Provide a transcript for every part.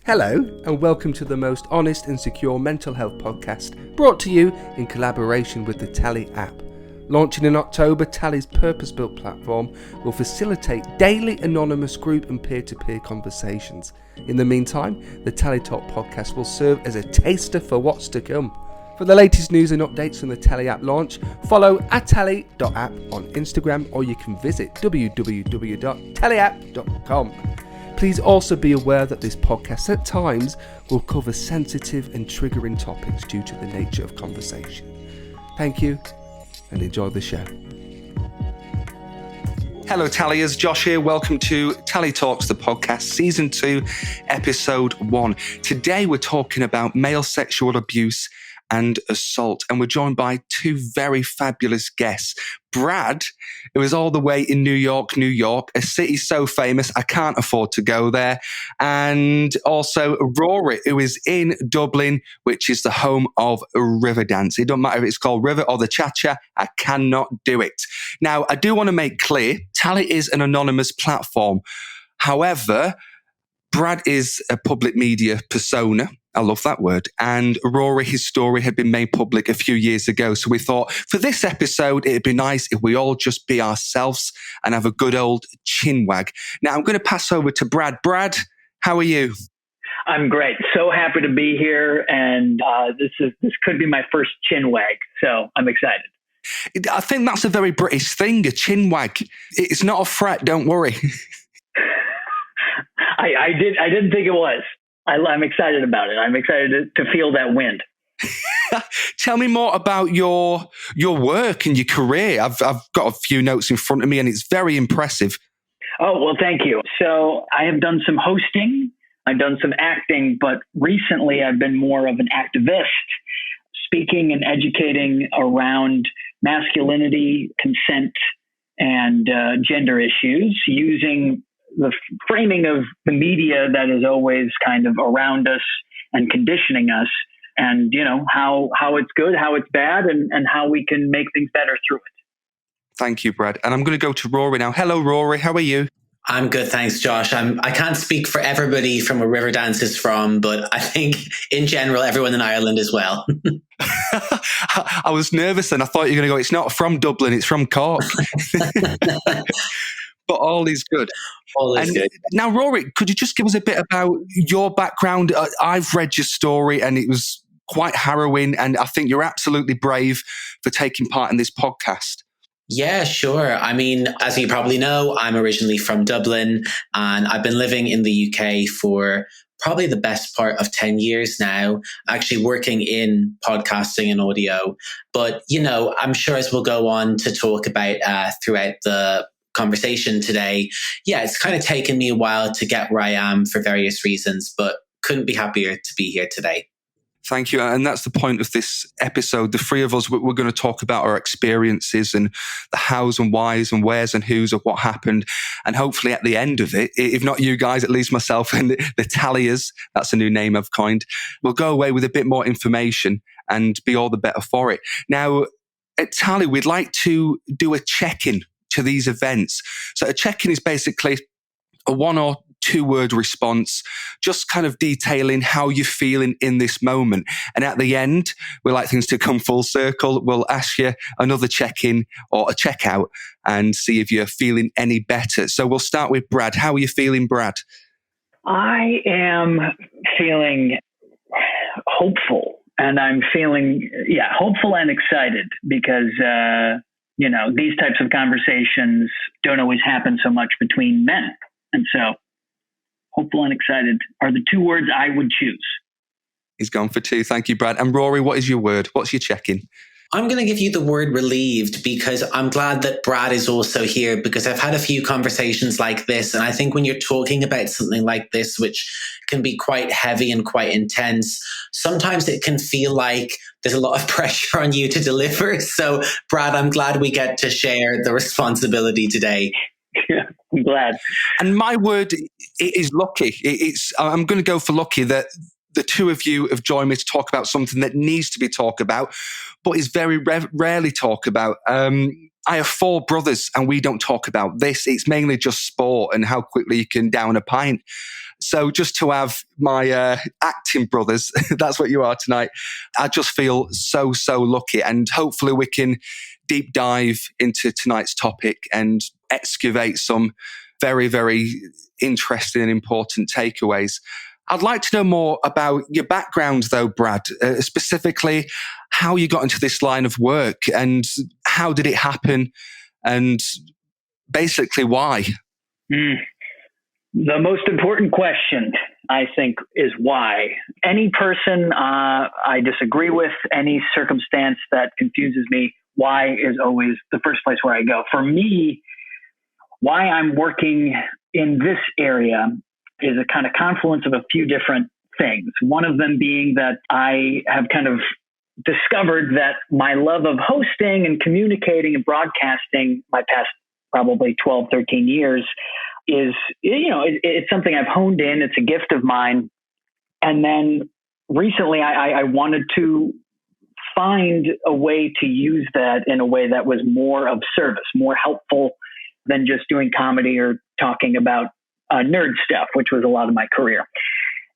Hello, and welcome to the most honest and secure mental health podcast, brought to you in collaboration with the Talley App. Launching in October, Talley's purpose-built platform will facilitate daily anonymous group and peer-to-peer conversations. In the meantime, the TalleyTalk Podcast will serve as a taster for what's to come. For the latest news and updates from the Talley App launch, follow @talley.app on Instagram, or you can visit www.talleyapp.com. Please also be aware that this podcast at times will cover sensitive and triggering topics due to the nature of conversation. Thank you and enjoy the show. Hello Tallyers, Josh here. Welcome to Talley Talks, the podcast, Season 2, Episode 1. Today we're talking about male sexual abuse and assault, and we're joined by two very fabulous guests. Brad, who is all the way in New York, a city so famous I can't afford to go there, and also Rory, who is in Dublin, which is the home of Riverdance. It doesn't matter if it's called River or the Cha-Cha, I cannot do it. Now, I do want to make clear, Talley is an anonymous platform. However, Brad is a public media persona. I love that word. And Rory, his story had been made public a few years ago. So we thought for this episode, it'd be nice if we all just be ourselves and have a good old chinwag. Now I'm going to pass over to Brad. Brad, how are you? I'm great. So happy to be here. And this could be my first chinwag. So I'm excited. I think that's a very British thing, a chinwag. It's not a threat, don't worry. I didn't think it was. I'm excited about it. I'm excited to feel that wind. Tell me more about your work and your career. I've got a few notes in front of me and it's very impressive. Oh, well, thank you. So I have done some hosting. I've done some acting, but recently I've been more of an activist, speaking and educating around masculinity, consent, and gender issues using the framing of the media that is always kind of around us and conditioning us, and, you know, how it's good, how it's bad, and how we can make things better through it. Thank you, Brad. And I'm going to go to Rory now. Hello, Rory. How are you? I'm good, thanks, Josh. I can't speak for everybody from where Riverdance is from, but I think in general, everyone in Ireland as well. I was nervous and I thought you were going to go, it's not from Dublin, it's from Cork. But all is good. All is good. Now, Rory, could you just give us a bit about your background? I've read your story and it was quite harrowing, and I think you're absolutely brave for taking part in this podcast. Yeah, sure. I mean, as you probably know, I'm originally from Dublin and I've been living in the UK for probably the best part of 10 years now, actually working in podcasting and audio. But, you know, I'm sure as we'll go on to talk about throughout the conversation today, yeah, it's kind of taken me a while to get where I am for various reasons, but couldn't be happier to be here today. Thank you. And that's the point of this episode. The three of us, we're going to talk about our experiences and the hows and whys and wheres and who's of what happened. And hopefully at the end of it, if not you guys, at least myself and the Tallyers, that's a new name I've coined, we'll go away with a bit more information and be all the better for it. Now, at Talley, we'd like to do a check-in to these events. So a check-in is basically a 1 or 2 word response, just kind of detailing how you're feeling in this moment. And at the end, we like things to come full circle. We'll ask you another check-in or a check-out and see if you're feeling any better. So we'll start with Brad. How are you feeling, Brad? I am feeling hopeful, and I'm feeling, hopeful and excited because, you know, these types of conversations don't always happen so much between men. And so hopeful and excited are the 2 words I would choose. He's gone for 2. Thank you, Brad. And Rory, what is your word? What's your check-in? I'm going to give you the word relieved because I'm glad that Brad is also here, because I've had a few conversations like this. And I think when you're talking about something like this, which can be quite heavy and quite intense, sometimes it can feel like there's a lot of pressure on you to deliver. So, Brad, I'm glad we get to share the responsibility today. Yeah, I'm glad. And my word is lucky. I'm going to go for lucky that the 2 of you have joined me to talk about something that needs to be talked about, but is very rarely talked about. I have 4 brothers and we don't talk about this. It's mainly just sport and how quickly you can down a pint. So just to have my acting brothers, that's what you are tonight. I just feel so, so lucky. And hopefully we can deep dive into tonight's topic and excavate some very, very interesting and important takeaways. I'd like to know more about your background, though, Brad, specifically how you got into this line of work and how did it happen and basically why. The most important question, I think, is why. Any person I disagree with, any circumstance that confuses me, why is always the first place where I go. For me, why I'm working in this area is a kind of confluence of a few different things. One of them being that I have kind of discovered that my love of hosting and communicating and broadcasting my past probably 12, 13 years is, it's something I've honed in. It's a gift of mine. And then recently I wanted to find a way to use that in a way that was more of service, more helpful than just doing comedy or talking about nerd stuff, which was a lot of my career.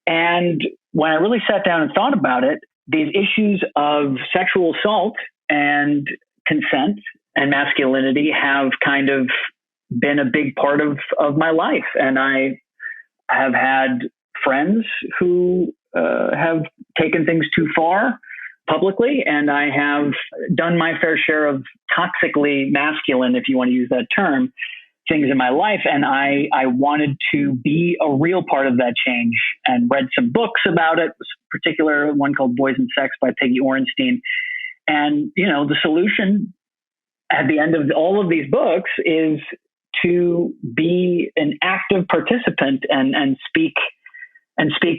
And when I really sat down and thought about it, these issues of sexual assault and consent and masculinity have kind of been a big part of my life. And I have had friends who have taken things too far publicly, and I have done my fair share of toxically masculine, if you want to use that term, things in my life. And I wanted to be a real part of that change and read some books about it, particular one called Boys and Sex by Peggy Orenstein. And, the solution at the end of all of these books is to be an active participant and speak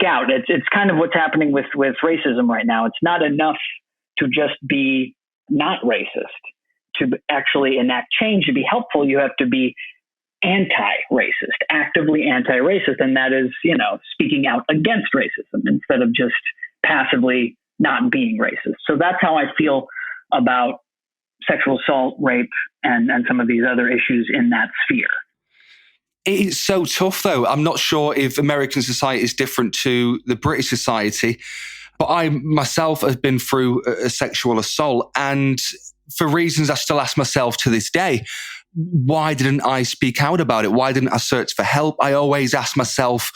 out. It's kind of what's happening with racism right now. It's not enough to just be not racist. To actually enact change, to be helpful, you have to be anti-racist, actively anti-racist. And that is, speaking out against racism instead of just passively not being racist. So that's how I feel about sexual assault, rape, and some of these other issues in that sphere. It's so tough, though. I'm not sure if American society is different to the British society, but I myself have been through a sexual assault, and for reasons I still ask myself to this day, why didn't I speak out about it? Why didn't I search for help? I always ask myself,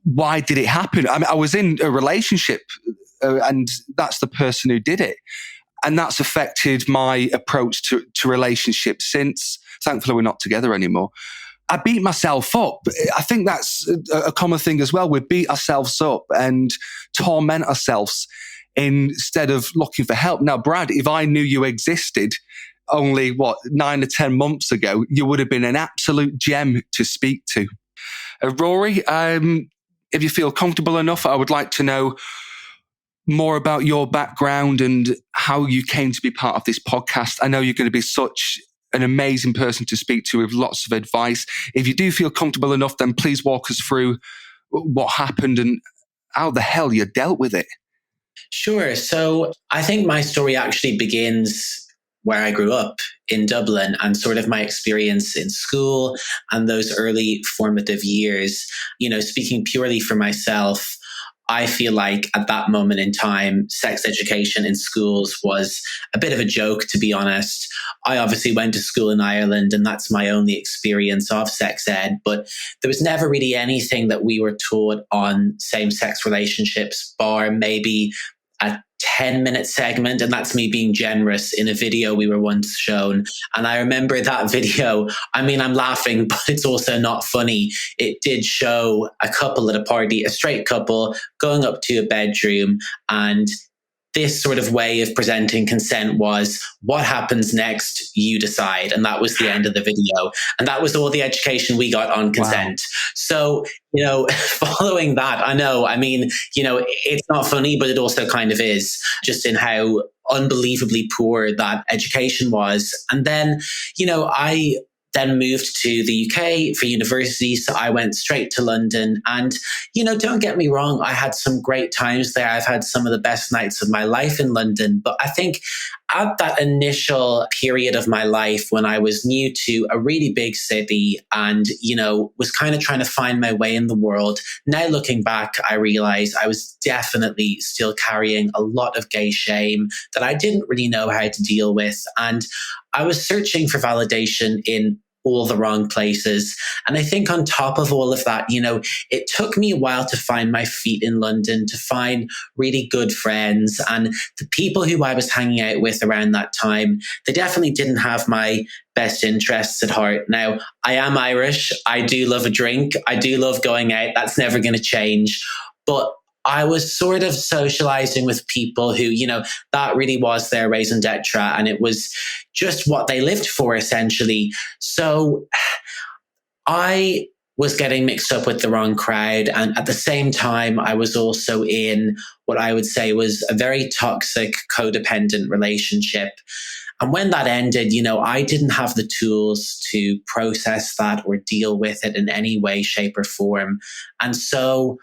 why did it happen? I mean, I was in a relationship and that's the person who did it. And that's affected my approach to relationships since. Thankfully, we're not together anymore. I beat myself up. I think that's a common thing as well. We beat ourselves up and torment ourselves instead of looking for help. Now, Brad, if I knew you existed only, 9 or 10 months ago, you would have been an absolute gem to speak to. Rory, if you feel comfortable enough, I would like to know more about your background and how you came to be part of this podcast. I know you're going to be such an amazing person to speak to with lots of advice. If you do feel comfortable enough, then please walk us through what happened and how the hell you dealt with it. Sure. So I think my story actually begins where I grew up in Dublin and sort of my experience in school and those early formative years. Speaking purely for myself, I feel like at that moment in time, sex education in schools was a bit of a joke, to be honest. I obviously went to school in Ireland and that's my only experience of sex ed, but there was never really anything that we were taught on same-sex relationships, bar maybe a 10-minute segment, and that's me being generous, in a video we were once shown. And I remember that video, I'm laughing, but it's also not funny. It did show a couple at a party, a straight couple going up to a bedroom, and this sort of way of presenting consent was, what happens next, you decide. And that was the end of the video. And that was all the education we got on consent. Wow. So, following that, it's not funny, but it also kind of is, just in how unbelievably poor that education was. And then, I then moved to the UK for university. So I went straight to London and, don't get me wrong, I had some great times there. I've had some of the best nights of my life in London. But I think at that initial period of my life when I was new to a really big city and, was kind of trying to find my way in the world. Now looking back, I realized I was definitely still carrying a lot of gay shame that I didn't really know how to deal with. And I was searching for validation in all the wrong places. And I think on top of all of that, it took me a while to find my feet in London, to find really good friends. And the people who I was hanging out with around that time, they definitely didn't have my best interests at heart. Now, I am Irish. I do love a drink. I do love going out. That's never going to change. But I was sort of socializing with people who, that really was their raison d'etre, and it was just what they lived for, essentially. So I was getting mixed up with the wrong crowd. And at the same time, I was also in what I would say was a very toxic, codependent relationship. And when that ended, I didn't have the tools to process that or deal with it in any way, shape, or form. And so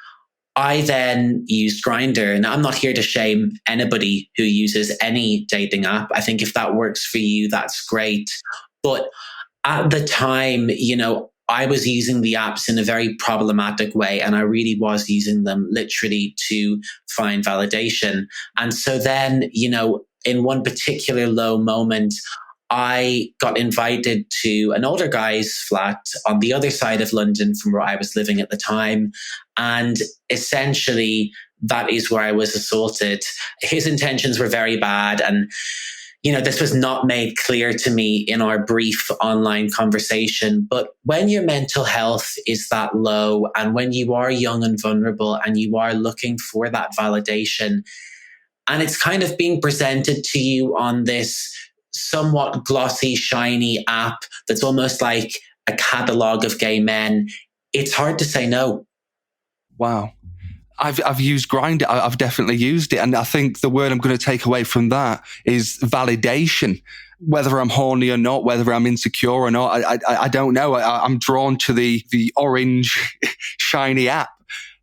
I then used Grindr, and I'm not here to shame anybody who uses any dating app. I think if that works for you, that's great. But at the time, I was using the apps in a very problematic way, and I really was using them literally to find validation. And so then, in one particular low moment, I got invited to an older guy's flat on the other side of London from where I was living at the time. And essentially, that is where I was assaulted. His intentions were very bad. And, this was not made clear to me in our brief online conversation. But when your mental health is that low, and when you are young and vulnerable, and you are looking for that validation, and it's kind of being presented to you on this somewhat glossy, shiny app that's almost like a catalogue of gay men, it's hard to say no. Wow. I've used Grindr. I've definitely used it. And I think the word I'm going to take away from that is validation. Whether I'm horny or not, whether I'm insecure or not, I don't know. I'm drawn to the orange, shiny app.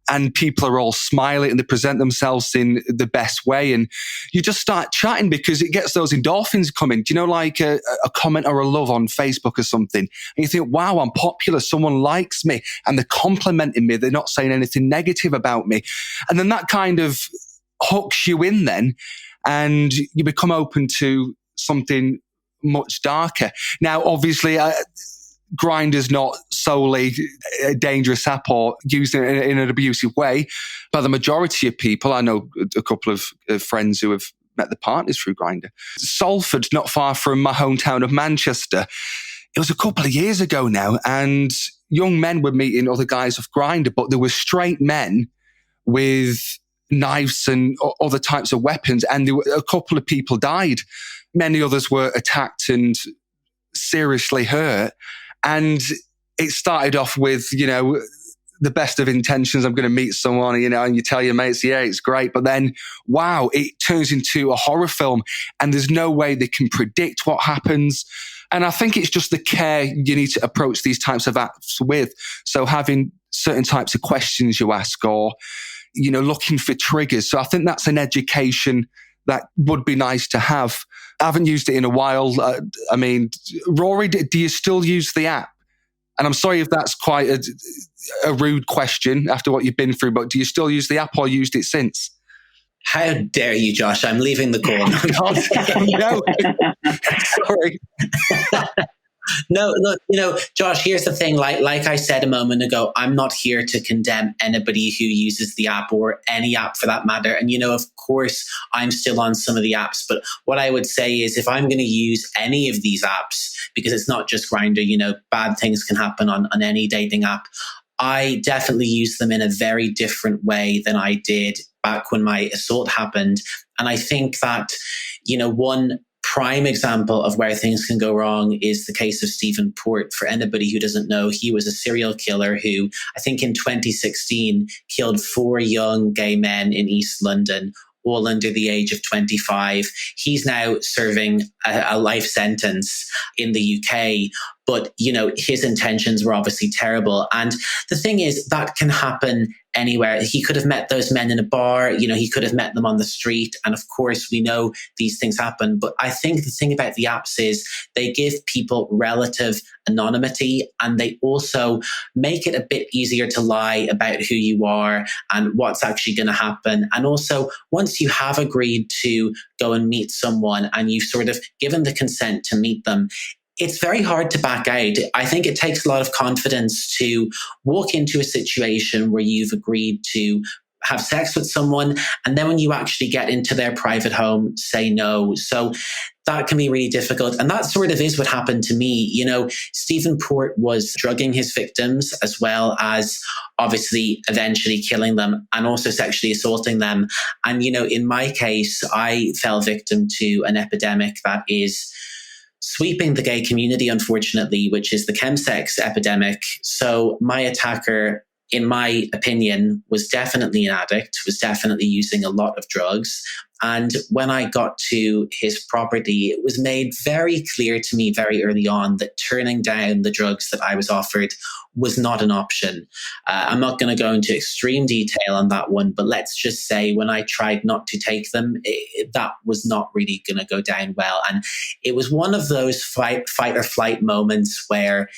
And people are all smiling and they present themselves in the best way. And you just start chatting because it gets those endorphins coming. Do you know, like a comment or a love on Facebook or something? And you think, wow, I'm popular. Someone likes me and they're complimenting me. They're not saying anything negative about me. And then that kind of hooks you in then and you become open to something much darker. Now, obviously, Grindr's not solely a dangerous app or used in an abusive way. But the majority of people, I know a couple of friends who have met the partners through Grindr. Salford, not far from my hometown of Manchester. It was a couple of years ago now, and young men were meeting other guys off Grindr, but there were straight men with knives and other types of weapons, and a couple of people died. Many others were attacked and seriously hurt. And it started off with, the best of intentions. I'm going to meet someone, and you tell your mates, yeah, it's great. But then, wow, it turns into a horror film and there's no way they can predict what happens. And I think it's just the care you need to approach these types of apps with. So having certain types of questions you ask or, looking for triggers. So I think that's an education that would be nice to have. I haven't used it in a while. Rory, do you still use the app? And I'm sorry if that's quite a rude question after what you've been through, but do you still use the app or used it since? How dare you, Josh? I'm leaving the call. No. Sorry. No, look, Josh, here's the thing. Like I said a moment ago, I'm not here to condemn anybody who uses the app or any app for that matter. And, of course, I'm still on some of the apps. But what I would say is if I'm going to use any of these apps, because it's not just Grindr, bad things can happen on any dating app. I definitely use them in a very different way than I did back when my assault happened. And I think that, one prime example of where things can go wrong is the case of Stephen Port. For anybody who doesn't know, he was a serial killer who, I think in 2016, killed 4 young gay men in East London, all under the age of 25. He's now serving a life sentence in the UK. but, his intentions were obviously terrible. And the thing is, that can happen anywhere. He could have met those men in a bar, he could have met them on the street. And of course, we know these things happen. But I think the thing about the apps is they give people relative anonymity, and they also make it a bit easier to lie about who you are and what's actually going to happen. And also, once you have agreed to go and meet someone and you've sort of given the consent to meet them, it's very hard to back out. I think it takes a lot of confidence to walk into a situation where you've agreed to have sex with someone, and then when you actually get into their private home, say no. So that can be really difficult. And that sort of is what happened to me. Stephen Port was drugging his victims, as well as obviously eventually killing them and also sexually assaulting them. And, in my case, I fell victim to an epidemic that is sweeping the gay community, unfortunately, which is the chemsex epidemic. So my attacker, in my opinion, was definitely an addict, was definitely using a lot of drugs. And when I got to his property, it was made very clear to me very early on that turning down the drugs that I was offered was not an option. I'm not going to go into extreme detail on that one, but let's just say when I tried not to take them, that was not really going to go down well. And it was one of those fight or flight moments where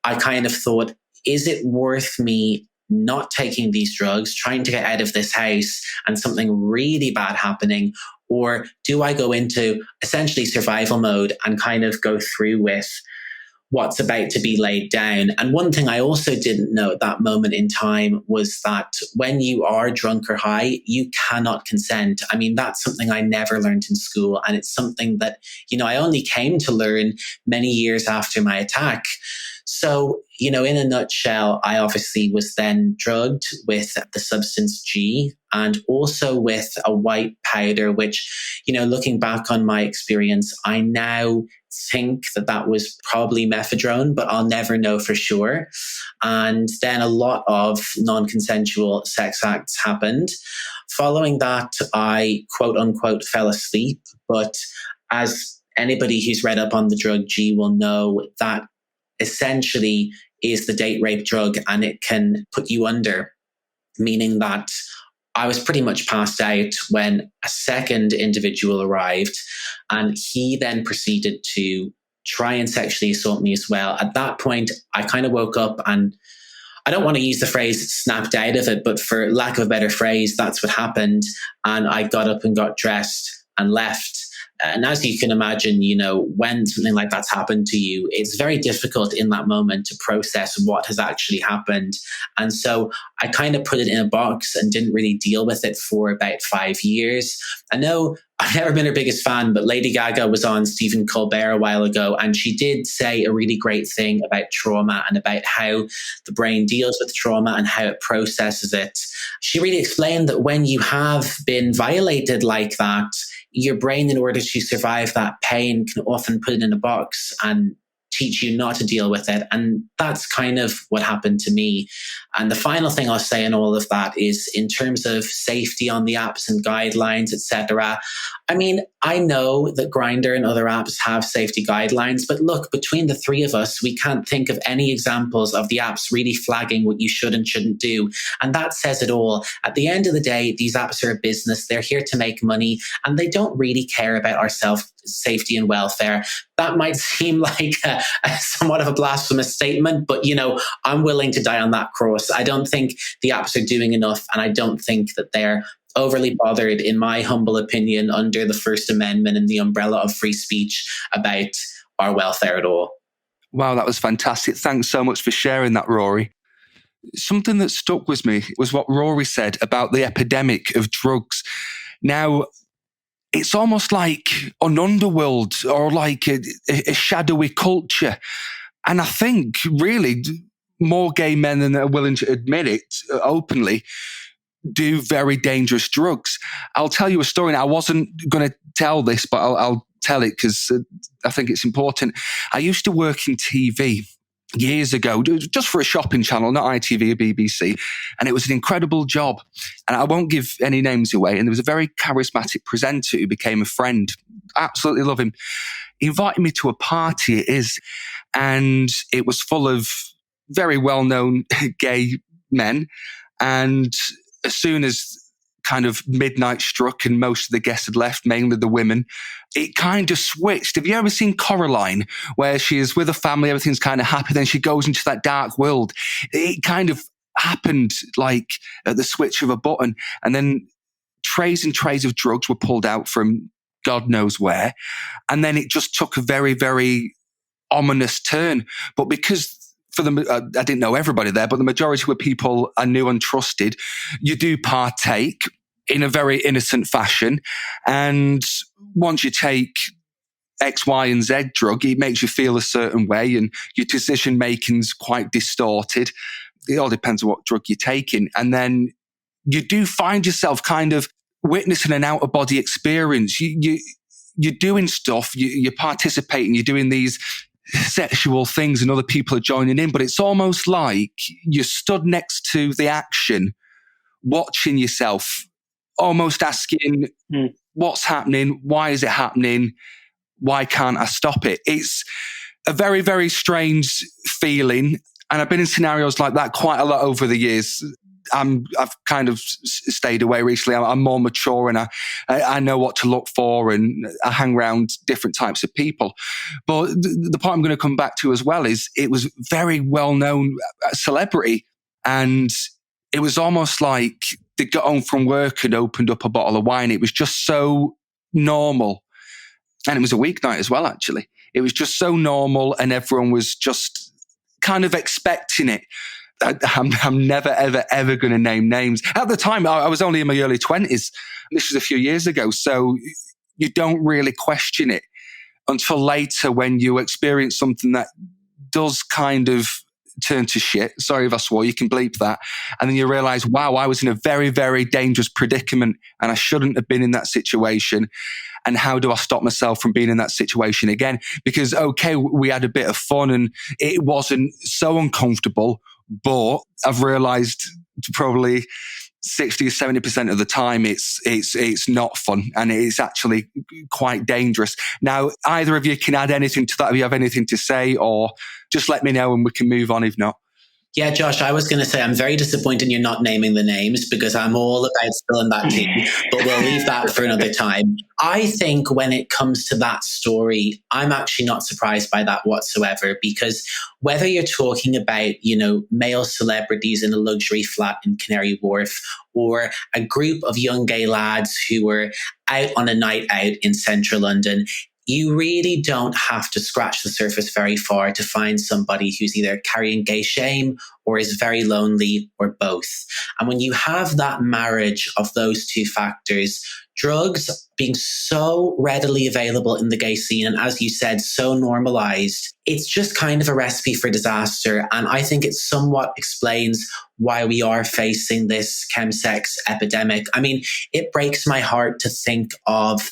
I kind of thought, is it worth me not taking these drugs, trying to get out of this house and something really bad happening? Or do I go into essentially survival mode and kind of go through with what's about to be laid down? And one thing I also didn't know at that moment in time was that when you are drunk or high, you cannot consent. I mean, that's something I never learned in school. And it's something that, I only came to learn many years after my attack. So, in a nutshell, I obviously was then drugged with the substance G and also with a white powder, which, looking back on my experience, I now think that was probably methadone, but I'll never know for sure. And then a lot of non-consensual sex acts happened. Following that, I quote unquote fell asleep. But as anybody who's read up on the drug G will know, that essentially is the date rape drug, and it can put you under, meaning that I was pretty much passed out when a second individual arrived, and he then proceeded to try and sexually assault me as well. At that point, I kind of woke up, and I don't want to use the phrase snapped out of it, but for lack of a better phrase, that's what happened. And I got up and got dressed and left. And as you can imagine, when something like that's happened to you, it's very difficult in that moment to process what has actually happened. And so I kind of put it in a box and didn't really deal with it for about 5 years. I know I've never been her biggest fan, but Lady Gaga was on Stephen Colbert a while ago, and she did say a really great thing about trauma and about how the brain deals with trauma and how it processes it. She really explained that when you have been violated like that, your brain, in order to survive that pain, can often put it in a box and teach you not to deal with it. And that's kind of what happened to me. And the final thing I'll say in all of that is, in terms of safety on the apps and guidelines, etc. I mean, I know that Grindr and other apps have safety guidelines, but look, between the three of us, we can't think of any examples of the apps really flagging what you should and shouldn't do. And that says it all. At the end of the day, these apps are a business. They're here to make money, and they don't really care about our safety and welfare. That might seem like a somewhat of a blasphemous statement, but I'm willing to die on that cross. I don't think the apps are doing enough, and I don't think that they're overly bothered, in my humble opinion, under the First Amendment and the umbrella of free speech, about our welfare at all. Wow, that was fantastic. Thanks so much for sharing that, Rory. Something that stuck with me was what Rory said about the epidemic of drugs. Now, it's almost like an underworld or like a shadowy culture. And I think really more gay men than are willing to admit it openly do very dangerous drugs. I'll tell you a story. Now, I wasn't going to tell this, but I'll tell it because I think it's important. I used to work in TV, years ago, just for a shopping channel, not ITV or BBC. And it was an incredible job. And I won't give any names away. And there was a very charismatic presenter who became a friend. Absolutely love him. He invited me to a party, and it was full of very well-known gay men. And as soon as kind of midnight struck and most of the guests had left, mainly the women, it kind of switched. Have you ever seen Coraline, where she is with a family, everything's kind of happy, then she goes into that dark world? It kind of happened like at the switch of a button. And then trays and trays of drugs were pulled out from God knows where. And then it just took a very, very ominous turn. But because I didn't know everybody there, but the majority were people I knew and trusted, you do partake in a very innocent fashion. And once you take X, Y, and Z drug, it makes you feel a certain way and your decision making's quite distorted. It all depends on what drug you're taking. And then you do find yourself kind of witnessing an out-of-body experience. You're doing stuff, you're participating, you're doing these sexual things and other people are joining in, but it's almost like you're stood next to the action, watching yourself, almost asking, what's happening? Why is it happening? Why can't I stop it? It's a very, very strange feeling. And I've been in scenarios like that quite a lot over the years. I've kind of stayed away recently. I'm more mature and I know what to look for, and I hang around different types of people. But the point I'm going to come back to as well is it was very well-known celebrity, and it was almost like they got home from work and opened up a bottle of wine. It was just so normal. And it was a weeknight as well, actually. It was just so normal and everyone was just kind of expecting it. I'm never, ever, ever going to name names. At the time, I was only in my early 20s. This was a few years ago. So you don't really question it until later when you experience something that does kind of turn to shit. Sorry if I swore, you can bleep that. And then you realize, wow, I was in a very, very dangerous predicament and I shouldn't have been in that situation. And how do I stop myself from being in that situation again? Because, okay, we had a bit of fun and it wasn't so uncomfortable, but I've realized probably 60 or 70% of the time it's not fun and it's actually quite dangerous. Now, either of you can add anything to that if you have anything to say, or just let me know and we can move on if not. Yeah, Josh, I was going to say I'm very disappointed you're not naming the names because I'm all about spilling that tea, but we'll leave that for another time. I think when it comes to that story, I'm actually not surprised by that whatsoever, because whether you're talking about, male celebrities in a luxury flat in Canary Wharf or a group of young gay lads who were out on a night out in central London, you really don't have to scratch the surface very far to find somebody who's either carrying gay shame or is very lonely or both. And when you have that marriage of those two factors, drugs being so readily available in the gay scene, and as you said, so normalized, it's just kind of a recipe for disaster. And I think it somewhat explains why we are facing this chemsex epidemic. I mean, it breaks my heart to think of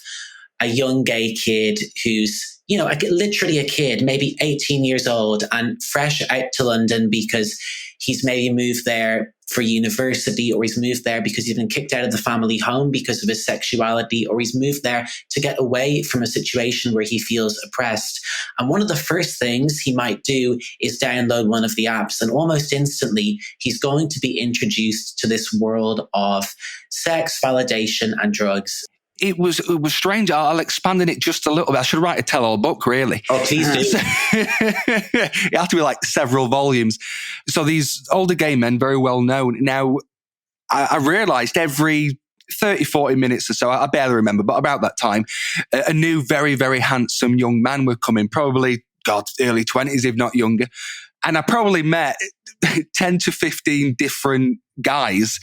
a young gay kid who's, literally a kid, maybe 18 years old and fresh out to London because he's maybe moved there for university, or he's moved there because he's been kicked out of the family home because of his sexuality, or he's moved there to get away from a situation where he feels oppressed. And one of the first things he might do is download one of the apps, and almost instantly he's going to be introduced to this world of sex, validation, and drugs. It was strange. I'll expand on it just a little bit. I should write a tell-all book, really. Oh, please do. It had to be like several volumes. So these older gay men, very well known. Now, I realized every 30, 40 minutes or so, I barely remember, but about that time, a new, very, very handsome young man would come in, probably, early 20s, if not younger. And I probably met 10 to 15 different guys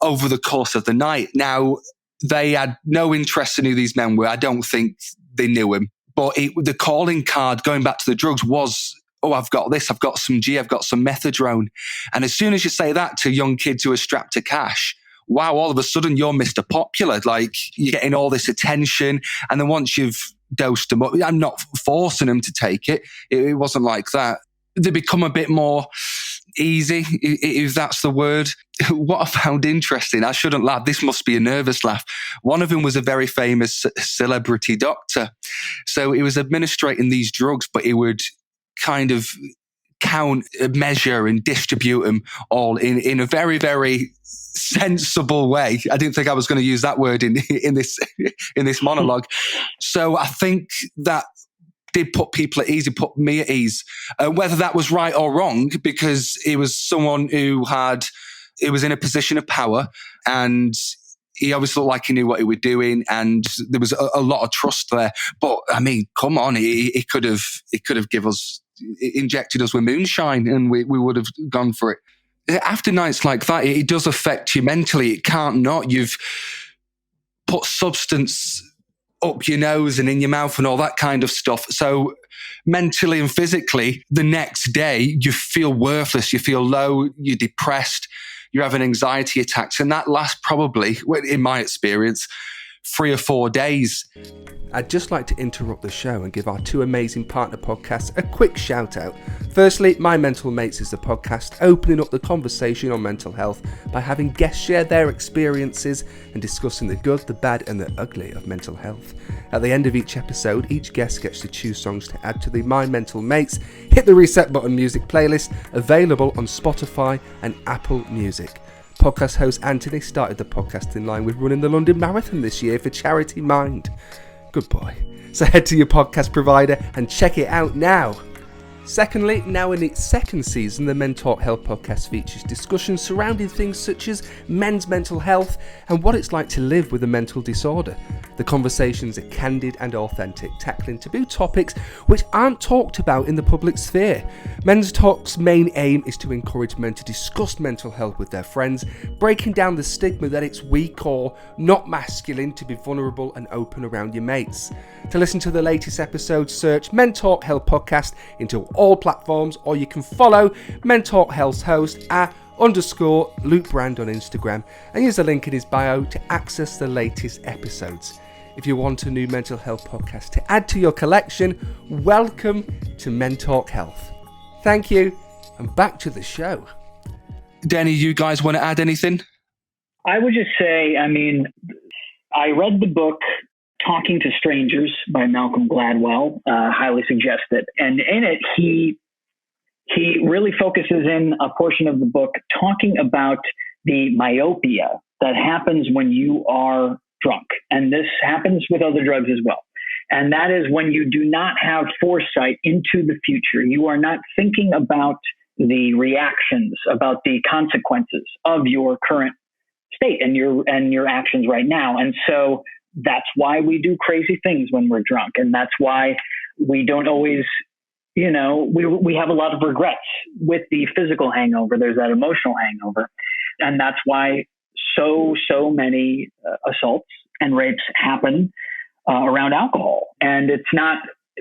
over the course of the night. Now, they had no interest in who these men were. I don't think they knew him. But the calling card, going back to the drugs, was, oh, I've got this, I've got some G, I've got some methadone. And as soon as you say that to young kids who are strapped to cash, wow, all of a sudden you're Mr. Popular. Like, you're getting all this attention. And then once you've dosed them up, I'm not forcing them to take it. It wasn't like that. they become a bit more easy, if that's the word. What I found interesting, I shouldn't laugh, this must be a nervous laugh. One of them was a very famous celebrity doctor. So he was administrating these drugs, but he would kind of count, measure, and distribute them all in a very, very sensible way. I didn't think I was going to use that word in this monologue. So I think that did put people at ease, it put me at ease. Whether that was right or wrong, because it was someone who was in a position of power, and he obviously looked like he knew what he was doing, and there was a lot of trust there. But I mean, come on, he could have injected us with moonshine, and we would have gone for it. After nights like that, it does affect you mentally. It can't not. You've put substance up your nose and in your mouth and all that kind of stuff. So mentally and physically, the next day, you feel worthless, you feel low, you're depressed, you're having anxiety attacks. And that lasts probably, in my experience, 3 or 4 days. I'd just like to interrupt the show and give our 2 amazing partner podcasts a quick shout out. Firstly, My Mental Mates is the podcast opening up the conversation on mental health by having guests share their experiences and discussing the good, the bad and the ugly of mental health. At the end of each episode, each guest gets to choose songs to add to the My Mental Mates Hit the Reset Button music playlist, available on Spotify and Apple Music. Podcast host Anthony started the podcast in line with running the London Marathon this year for Charity Mind. Good boy. So head to your podcast provider and check it out now. Secondly, now in its second season, the Men Talk Health podcast features discussions surrounding things such as men's mental health and what it's like to live with a mental disorder. The conversations are candid and authentic, tackling taboo topics which aren't talked about in the public sphere. Men's Talk's main aim is to encourage men to discuss mental health with their friends, breaking down the stigma that it's weak or not masculine to be vulnerable and open around your mates. To listen to the latest episodes, search Men Talk Health Podcast into all platforms, or you can follow Men Talk Health's host at _Luke Brand on Instagram and use the link in his bio to access the latest episodes. If you want a new mental health podcast to add to your collection, welcome to Men Talk Health. Thank you, and back to the show. Danny, you guys want to add anything? I would just say, I read the book Talking to Strangers by Malcolm Gladwell, highly suggest it. And in it, he really focuses in a portion of the book talking about the myopia that happens when you are drunk. And this happens with other drugs as well. And that is when you do not have foresight into the future. You are not thinking about the reactions, about the consequences of your current state and your actions right now. And so that's why we do crazy things when we're drunk. And that's why we don't always, we have a lot of regrets with the physical hangover. There's that emotional hangover. And that's why so many assaults and rapes happen around alcohol. And it's not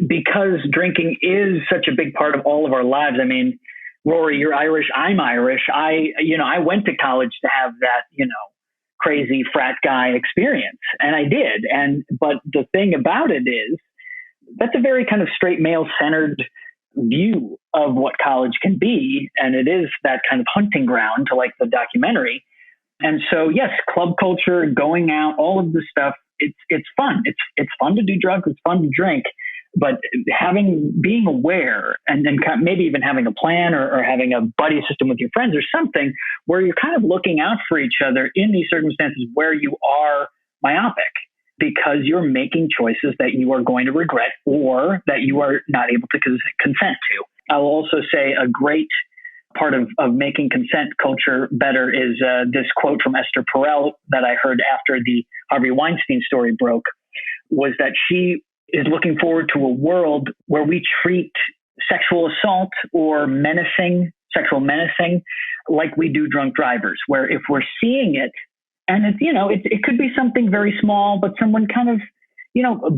because drinking is such a big part of all of our lives. I mean, Rory, you're Irish. I'm Irish. I went to college to have that, crazy frat guy experience. And I did. But the thing about it is that's a very kind of straight male centered view of what college can be. And it is that kind of hunting ground to like the documentary. And so, yes, club culture, going out, all of this stuff, it's fun. It's fun to do drugs. It's fun to drink. But being aware and maybe even having a plan or having a buddy system with your friends or something where you're kind of looking out for each other in these circumstances where you are myopic because you're making choices that you are going to regret or that you are not able to consent to. I'll also say a great part of making consent culture better is this quote from Esther Perel that I heard after the Harvey Weinstein story broke, was that she is looking forward to a world where we treat sexual assault or sexual menacing like we do drunk drivers, where if we're seeing it and it could be something very small, but someone kind of,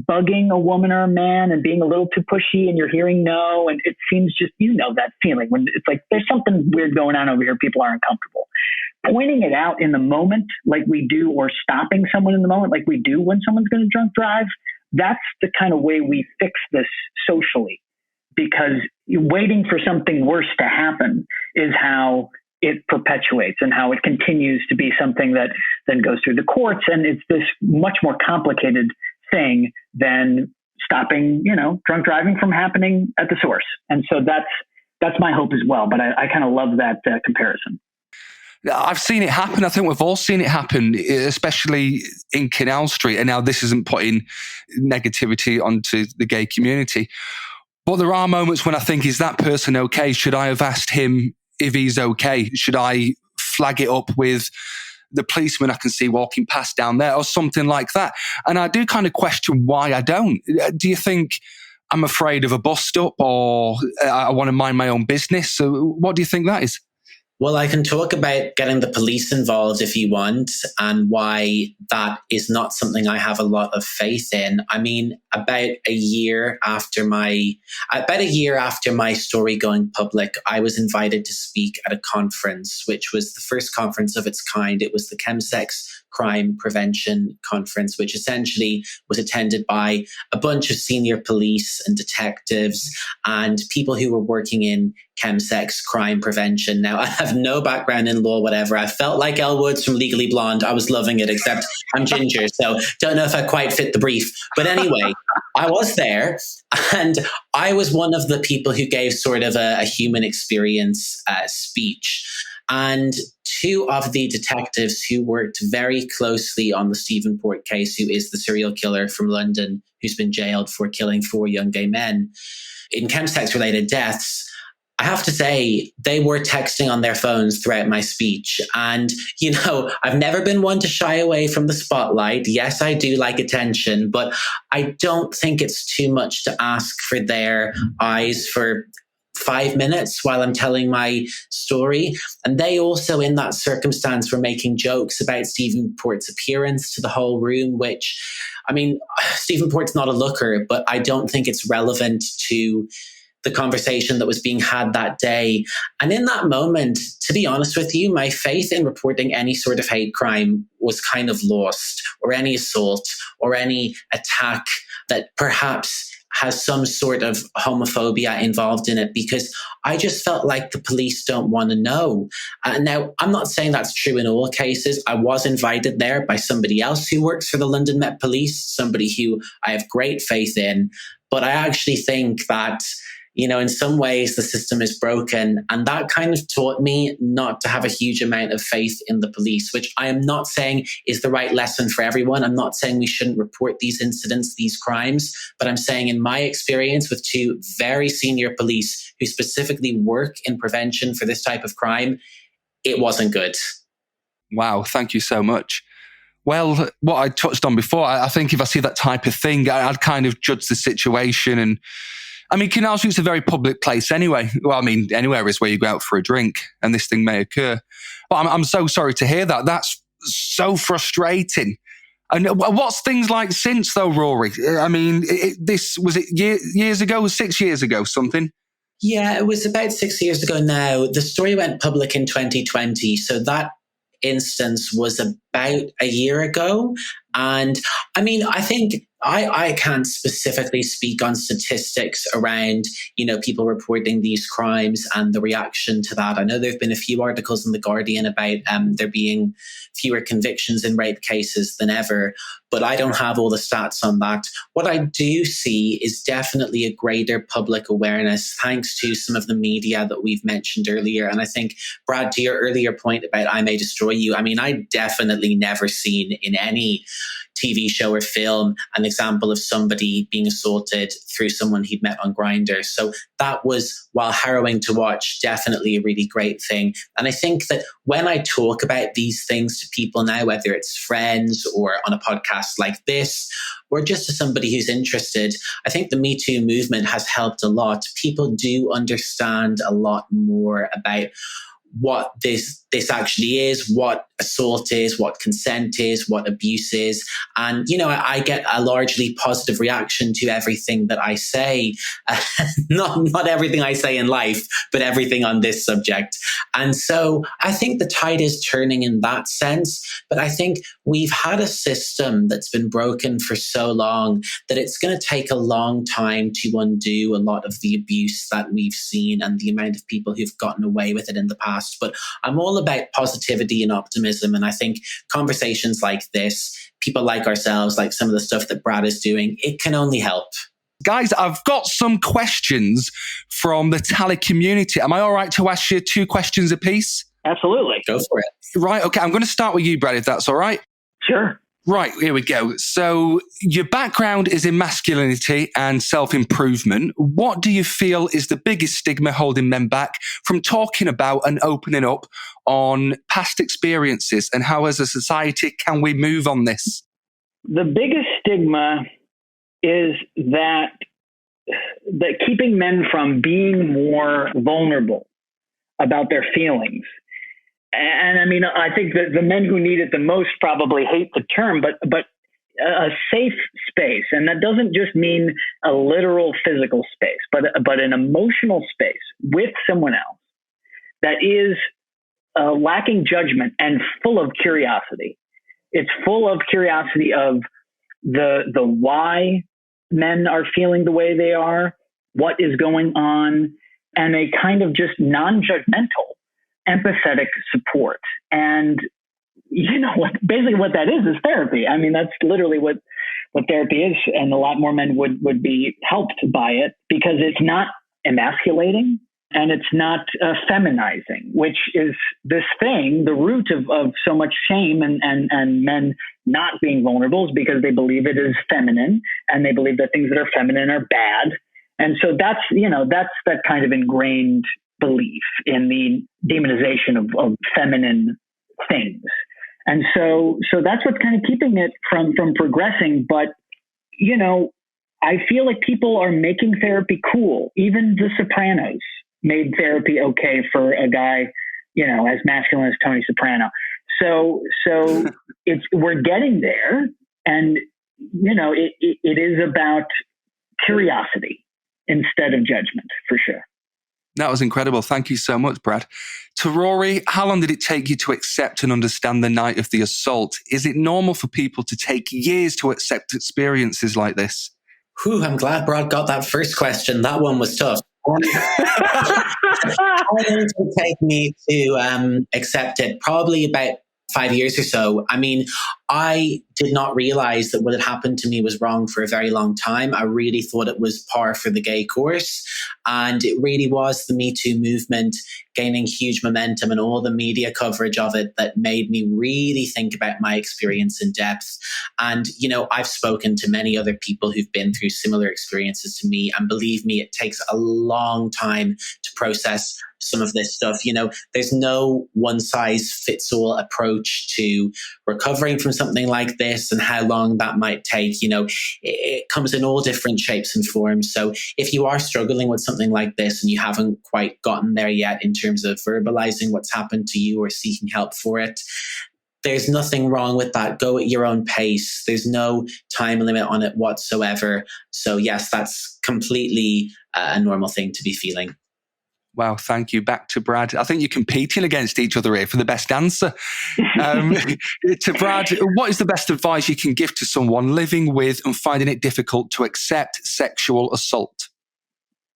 bugging a woman or a man and being a little too pushy and you're hearing no. And it seems just, that feeling when it's like, there's something weird going on over here. People aren't comfortable. Pointing it out in the moment like we do, or stopping someone in the moment like we do when someone's going to drunk drive. That's the kind of way we fix this socially. because waiting for something worse to happen is how it perpetuates and how it continues to be something that then goes through the courts. And it's this much more complicated thing than stopping, drunk driving from happening at the source. And so that's my hope as well. But I kind of love that comparison. I've seen it happen. I think we've all seen it happen, especially in Canal Street. And now this isn't putting negativity onto the gay community. But there are moments when I think, is that person okay? Should I have asked him if he's okay? Should I flag it up with the policeman I can see walking past down there or something like that? And I do kind of question why I don't. Do you think I'm afraid of a bust-up, or I want to mind my own business? So what do you think that is? Well, I can talk about getting the police involved if you want, and why that is not something I have a lot of faith in. I mean, about a year after my story going public, I was invited to speak at a conference, which was the first conference of its kind. It was the Chemsex Crime Prevention Conference, which essentially was attended by a bunch of senior police and detectives and people who were working in chemsex crime prevention. Now, I have no background in law, whatever. I felt like Elle Woods from Legally Blonde. I was loving it, except I'm ginger, so don't know if I quite fit the brief. But anyway, I was there, and I was one of the people who gave sort of a human experience speech. And two of the detectives who worked very closely on the Stephen Port case, who is the serial killer from London, who's been jailed for killing 4 young gay men in chemsex-related deaths, I have to say, they were texting on their phones throughout my speech. And, I've never been one to shy away from the spotlight. Yes, I do like attention, but I don't think it's too much to ask for their eyes for 5 minutes while I'm telling my story. And they also, in that circumstance, were making jokes about Stephen Port's appearance to the whole room, which, Stephen Port's not a looker, but I don't think it's relevant to the conversation that was being had that day. And in that moment, to be honest with you, my faith in reporting any sort of hate crime was kind of lost, or any assault or any attack that perhaps has some sort of homophobia involved in it, because I just felt like the police don't want to know. Now, I'm not saying that's true in all cases. I was invited there by somebody else who works for the London Met Police, somebody who I have great faith in. But I actually think that, in some ways the system is broken. And that kind of taught me not to have a huge amount of faith in the police, which I am not saying is the right lesson for everyone. I'm not saying we shouldn't report these incidents, these crimes, but I'm saying in my experience with 2 very senior police who specifically work in prevention for this type of crime, it wasn't good. Wow, thank you so much. Well, what I touched on before, I think if I see that type of thing, I'd kind of judge the situation. And Canal Street's a very public place anyway. Well, anywhere is where you go out for a drink, and this thing may occur. But I'm so sorry to hear that. That's so frustrating. And what's things like since, though, Rory? This was it years ago, 6 years ago, something? Yeah, it was about 6 years ago now. The story went public in 2020. So that instance was about a year ago. And I think I can't specifically speak on statistics around, people reporting these crimes and the reaction to that. I know there have been a few articles in The Guardian about there being fewer convictions in rape cases than ever, but I don't have all the stats on that. What I do see is definitely a greater public awareness, thanks to some of the media that we've mentioned earlier. And I think, Brad, to your earlier point about I May Destroy You, I definitely never seen in any TV show or film an example of somebody being assaulted through someone he'd met on Grindr. So that was, while harrowing to watch, definitely a really great thing. And I think that when I talk about these things to people now, whether it's friends or on a podcast like this, or just to somebody who's interested, I think the Me Too movement has helped a lot. People do understand a lot more about what this actually is, what assault is, what consent is, what abuse is. And, I get a largely positive reaction to everything that I say. Not everything I say in life, but everything on this subject. And so I think the tide is turning in that sense. But I think we've had a system that's been broken for so long that it's going to take a long time to undo a lot of the abuse that we've seen and the amount of people who've gotten away with it in the past. But I'm all about positivity and optimism. And I think conversations like this, people like ourselves, like some of the stuff that Brad is doing, it can only help. Guys, I've got some questions from the Talley community. Am I all right to ask you 2 questions apiece? Absolutely. Go for it. Right. Okay. I'm going to start with you, Brad, if that's all right. Sure. Right, here we go. So your background is in masculinity and self-improvement. What do you feel is the biggest stigma holding men back from talking about and opening up on past experiences, and how as a society can we move on this? The biggest stigma is that keeping men from being more vulnerable about their feelings. And I mean, I think that the men who need it the most probably hate the term, but a safe space. And that doesn't just mean a literal physical space, but an emotional space with someone else that is lacking judgment and full of curiosity. It's full of curiosity of the why men are feeling the way they are, what is going on, and a kind of just non-judgmental, empathetic support. And basically what that is therapy. I mean, that's literally what therapy is. And a lot more men would be helped by it, because it's not emasculating and it's not feminizing, which is this thing, the root of so much shame and men not being vulnerable is because they believe it is feminine, and they believe that things that are feminine are bad. And so that's that kind of ingrained belief in the demonization of feminine things. And so that's what's kind of keeping it from progressing. But, I feel like people are making therapy cool. Even The Sopranos made therapy okay for a guy, as masculine as Tony Soprano. So we're getting there, and, it is about curiosity instead of judgment, for sure. That was incredible. Thank you so much, Brad. To Rory, how long did it take you to accept and understand the night of the assault? Is it normal for people to take years to accept experiences like this? I'm glad Brad got that first question. That one was tough. How long did it take me to accept it? Probably about 5 years or so. I mean, I did not realize that what had happened to me was wrong for a very long time. I really thought it was par for the gay course. And it really was the Me Too movement gaining huge momentum and all the media coverage of it that made me really think about my experience in depth. And, I've spoken to many other people who've been through similar experiences to me. And believe me, it takes a long time to process some of this stuff. There's no one size fits all approach to recovering from something like this and how long that might take. It comes in all different shapes and forms. So if you are struggling with something like this and you haven't quite gotten there yet in terms of verbalizing what's happened to you or seeking help for it, there's nothing wrong with that. Go at your own pace. There's no time limit on it whatsoever. So yes, that's completely a normal thing to be feeling. Wow, thank you. Back to Brad. I think you're competing against each other here for the best answer. To Brad, what is the best advice you can give to someone living with and finding it difficult to accept sexual assault?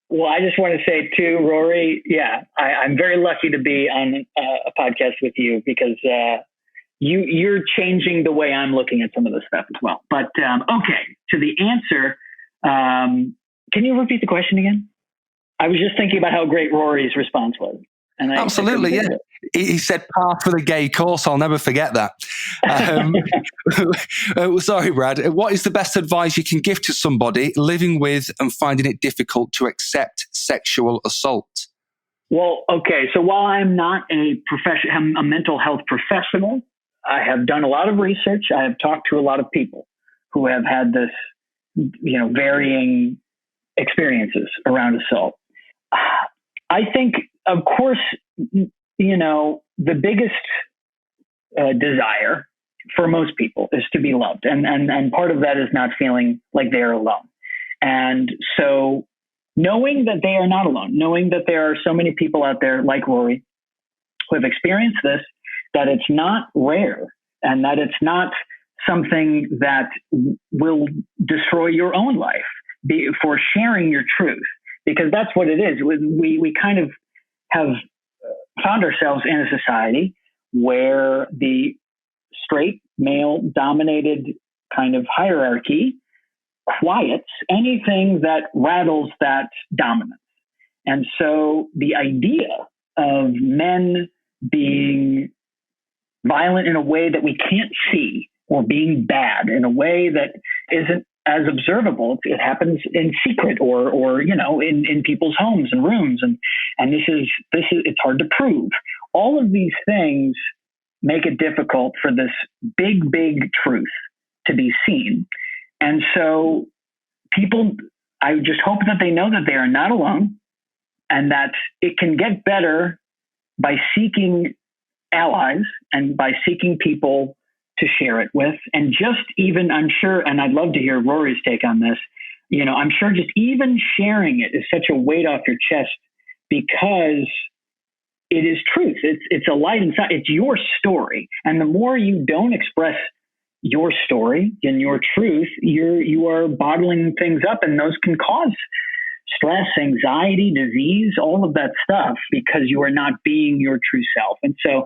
Well, I just want to say too, Rory, I'm very lucky to be on a podcast with you, because you're changing the way I'm looking at some of this stuff as well. But okay, to the answer, can you repeat the question again? I was just thinking about how great Rory's response was. And absolutely, yeah. He said par for the gay course. I'll never forget that. Sorry, Brad. What is the best advice you can give to somebody living with and finding it difficult to accept sexual assault? Well, okay. So while I'm not I'm a mental health professional, I have done a lot of research. I have talked to a lot of people who have had this, varying experiences around assault. I think, of course, the biggest desire for most people is to be loved. And part of that is not feeling like they're alone. And so knowing that they are not alone, knowing that there are so many people out there like Rory who have experienced this, that it's not rare and that it's not something that will destroy your own life for sharing your truth, because that's what it is. We kind of have found ourselves in a society where the straight male dominated kind of hierarchy quiets anything that rattles that dominance. And so the idea of men being violent in a way that we can't see, or being bad in a way that isn't as observable, it happens in secret or in people's homes and rooms, and this is it's hard to prove. All of these things make it difficult for this big truth to be seen. And so people, I just hope that they know that they are not alone, and that it can get better by seeking allies and by seeking people to share it with. And just even, I'm sure, and I'd love to hear Rory's take on this, I'm sure just even sharing it is such a weight off your chest, because it is truth. It's a light inside. It's your story. And the more you don't express your story and your truth, you are bottling things up, and those can cause stress, anxiety, disease, all of that stuff, because you are not being your true self. And so,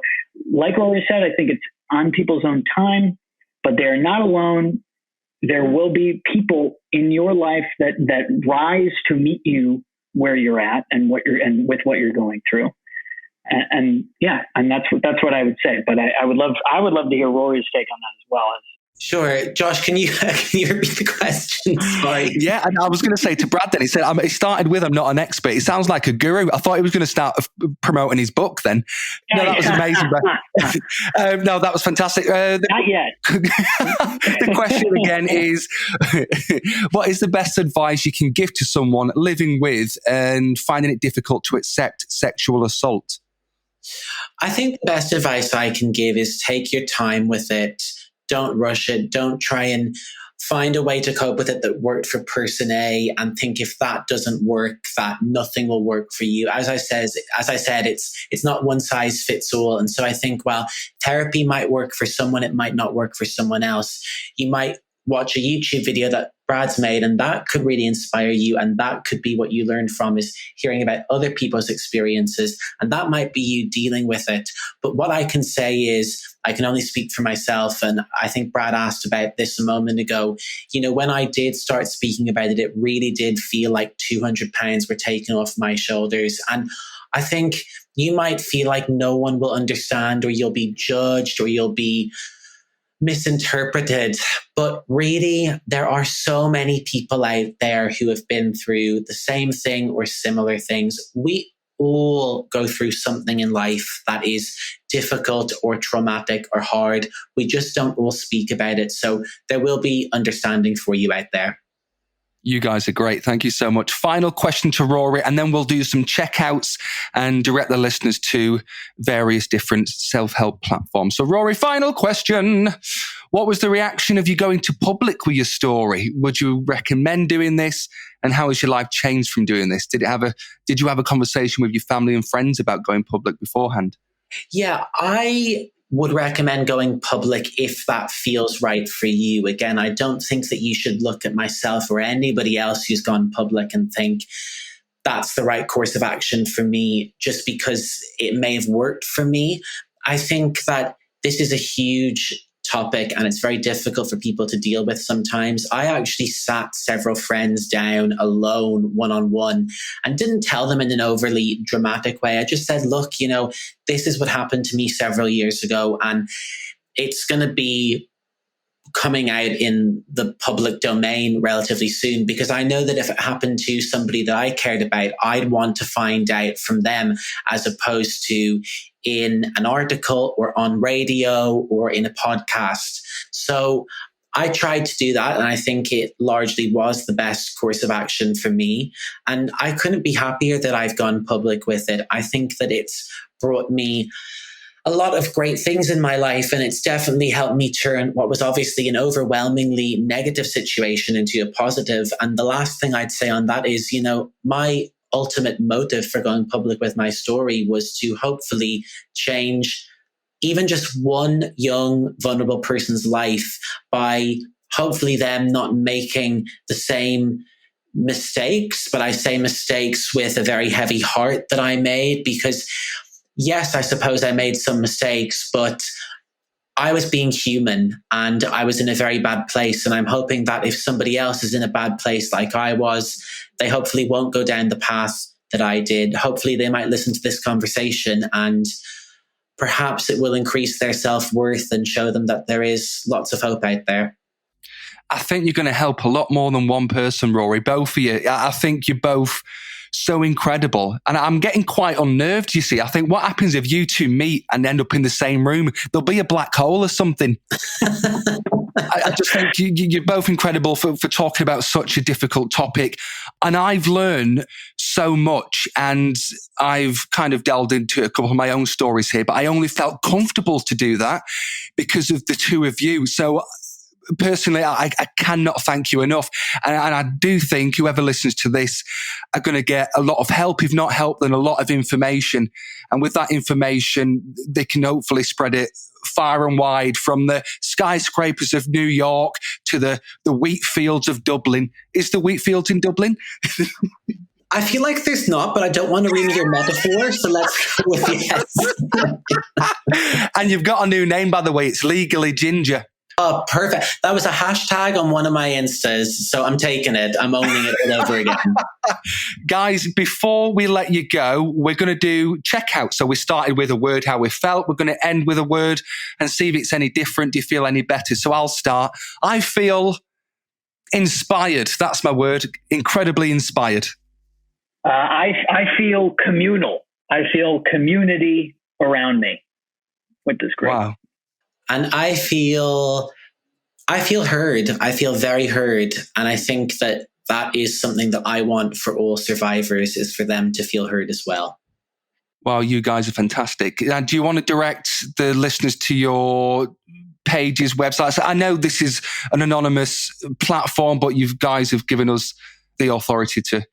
like Rory said, I think it's on people's own time, but they're not alone. There will be people in your life that rise to meet you where you're at and with what you're going through. And that's what I would say. But I would love to hear Rory's take on that as well. Sure. Josh, can you repeat the question? Sorry. Yeah, and I was going to say to Brad then, he said, he started with, I'm not an expert. He sounds like a guru. I thought he was going to start promoting his book then. No, that was amazing. No, that was fantastic. Not yet. The question again is, what is the best advice you can give to someone living with and finding it difficult to accept sexual assault? I think the best advice I can give is take your time with it. Don't rush it. Don't try and find a way to cope with it that worked for person A and think if that doesn't work, that nothing will work for you. As I said, it's not one size fits all. And so I think, well, therapy might work for someone. It might not work for someone else. You might watch a YouTube video that Brad's made, and that could really inspire you. And that could be what you learn from, is hearing about other people's experiences. And that might be you dealing with it. But what I can say is, I can only speak for myself. And I think Brad asked about this a moment ago. When I did start speaking about it, it really did feel like 200 pounds were taken off my shoulders. And I think you might feel like no one will understand, or you'll be judged, or you'll be misinterpreted. But really, there are so many people out there who have been through the same thing or similar things. We all go through something in life that is difficult or traumatic or hard. We just don't all speak about it. So there will be understanding for you out there. You guys are great. Thank you so much. Final question to Rory, and then we'll do some checkouts and direct the listeners to various different self-help platforms. So Rory, final question. What was the reaction of you going to public with your story? Would you recommend doing this? And how has your life changed from doing this? Did you have a conversation with your family and friends about going public beforehand? Yeah, I would recommend going public if that feels right for you. Again, I don't think that you should look at myself or anybody else who's gone public and think that's the right course of action for me just because it may have worked for me. I think that this is a huge topic and it's very difficult for people to deal with sometimes. I actually sat several friends down alone, one-on-one, and didn't tell them in an overly dramatic way. I just said, look, this is what happened to me several years ago, and it's going to be coming out in the public domain relatively soon, because I know that if it happened to somebody that I cared about, I'd want to find out from them as opposed to in an article or on radio or in a podcast. So I tried to do that, and I think it largely was the best course of action for me. And I couldn't be happier that I've gone public with it. I think that it's brought me a lot of great things in my life, and it's definitely helped me turn what was obviously an overwhelmingly negative situation into a positive. And the last thing I'd say on that is, my ultimate motive for going public with my story was to hopefully change even just one young, vulnerable person's life by hopefully them not making the same mistakes. But I say mistakes with a very heavy heart that I made, because yes, I suppose I made some mistakes, but I was being human and I was in a very bad place. And I'm hoping that if somebody else is in a bad place like I was, they hopefully won't go down the path that I did. Hopefully they might listen to this conversation and perhaps it will increase their self-worth and show them that there is lots of hope out there. I think you're going to help a lot more than one person, Rory, both of you. I think you're both so incredible. And I'm getting quite unnerved, you see. I think what happens if you two meet and end up in the same room? There'll be a black hole or something. I just think you're both incredible for talking about such a difficult topic. And I've learned so much, and I've kind of delved into a couple of my own stories here, but I only felt comfortable to do that because of the two of you. So personally, I cannot thank you enough. And I do think whoever listens to this are going to get a lot of help, if not help, then a lot of information. And with that information, they can hopefully spread it far and wide, from the skyscrapers of New York to the wheat fields of Dublin. Is the wheat fields in Dublin? I feel like there's not, but I don't want to ruin your metaphor, so let's go with yes. And you've got a new name, by the way. It's Legally Ginger. Oh, perfect. That was a hashtag on one of my Instas, so I'm taking it. I'm owning it all over again. Guys, before we let you go, we're going to do checkout. So we started with a word, how we felt. We're going to end with a word and see if it's any different. Do you feel any better? So I'll start. I feel inspired. That's my word. Incredibly inspired. I feel communal. I feel community around me, which is great. Wow. And I feel heard. I feel very heard. And I think that is something that I want for all survivors, is for them to feel heard as well. Well, you guys are fantastic. Do you want to direct the listeners to your pages, websites? I know this is an anonymous platform, but you guys have given us the authority to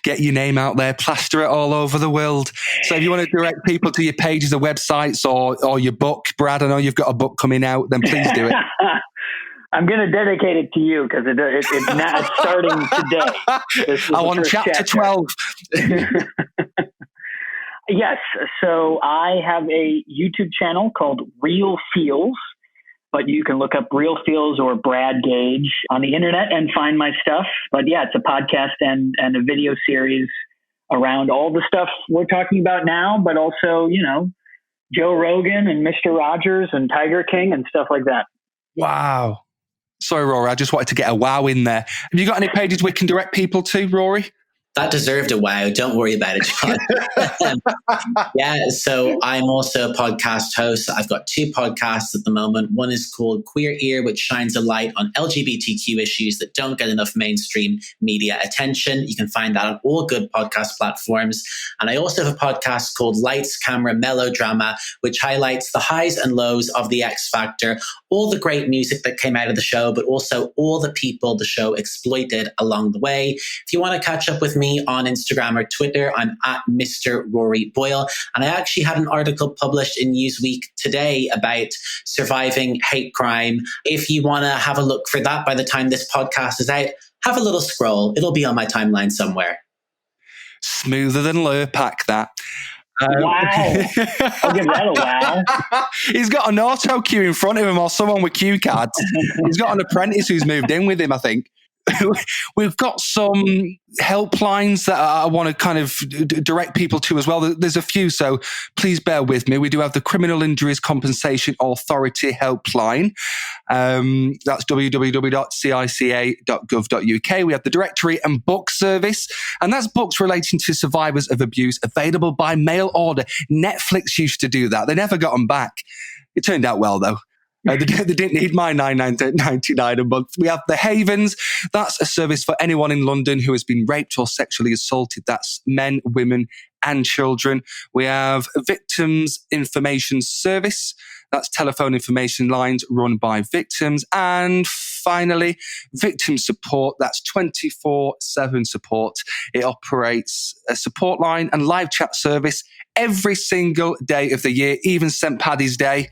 get your name out there, plaster it all over the world. So if you want to direct people to your pages or websites or your book, Brad, I know you've got a book coming out, then please do it. I'm going to dedicate it to you because it's not starting today. I want chapter 12. Yes. So I have a YouTube channel called Real Feels, but you can look up Real Feels or Brad Gage on the internet and find my stuff. But yeah, it's a podcast and a video series around all the stuff we're talking about now, but also, Joe Rogan and Mr. Rogers and Tiger King and stuff like that. Wow. Sorry, Rory, I just wanted to get a wow in there. Have you got any pages we can direct people to, Rory? That deserved a wow. Don't worry about it, John. Yeah, so I'm also a podcast host. I've got 2 podcasts at the moment. One is called Queer Ear, which shines a light on LGBTQ issues that don't get enough mainstream media attention. You can find that on all good podcast platforms. And I also have a podcast called Lights, Camera, Melodrama, which highlights the highs and lows of The X Factor, all the great music that came out of the show, but also all the people the show exploited along the way. If you want to catch up with me on Instagram or Twitter, I'm at Mr. Rory Boyle. And I actually had an article published in Newsweek today about surviving hate crime. If you want to have a look for that by the time this podcast is out, have a little scroll. It'll be on my timeline somewhere. Smoother than Lurpak, that. Wow. I'll give that a wow. He's got an auto cue in front of him or someone with cue cards. He's got an apprentice who's moved in with him, I think. We've got some helplines that I want to kind of direct people to as well. There's a few, so please bear with me. We do have the Criminal Injuries Compensation Authority Helpline. That's www.cica.gov.uk. We have the Directory and Book Service, and that's books relating to survivors of abuse available by mail order. Netflix used to do that. They never got them back. It turned out well, though. They didn't need my $9.99 a month. We have the Havens. That's a service for anyone in London who has been raped or sexually assaulted. That's men, women, and children. We have Victims Information Service. That's telephone information lines run by victims. And finally, Victim Support. That's 24/7 support. It operates a support line and live chat service every single day of the year, even St. Paddy's Day.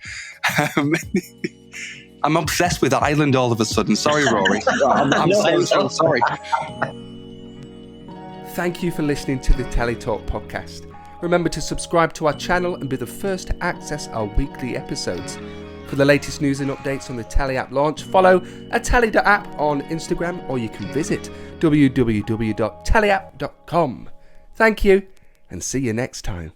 I'm obsessed with Ireland all of a sudden. Sorry, Rory. I'm so sorry. Thank you for listening to the TalleyTalk podcast. Remember to subscribe to our channel and be the first to access our weekly episodes. For the latest news and updates on the Talley App launch, follow @Talley.app on Instagram, or you can visit www.talleyapp.com. Thank you, and see you next time.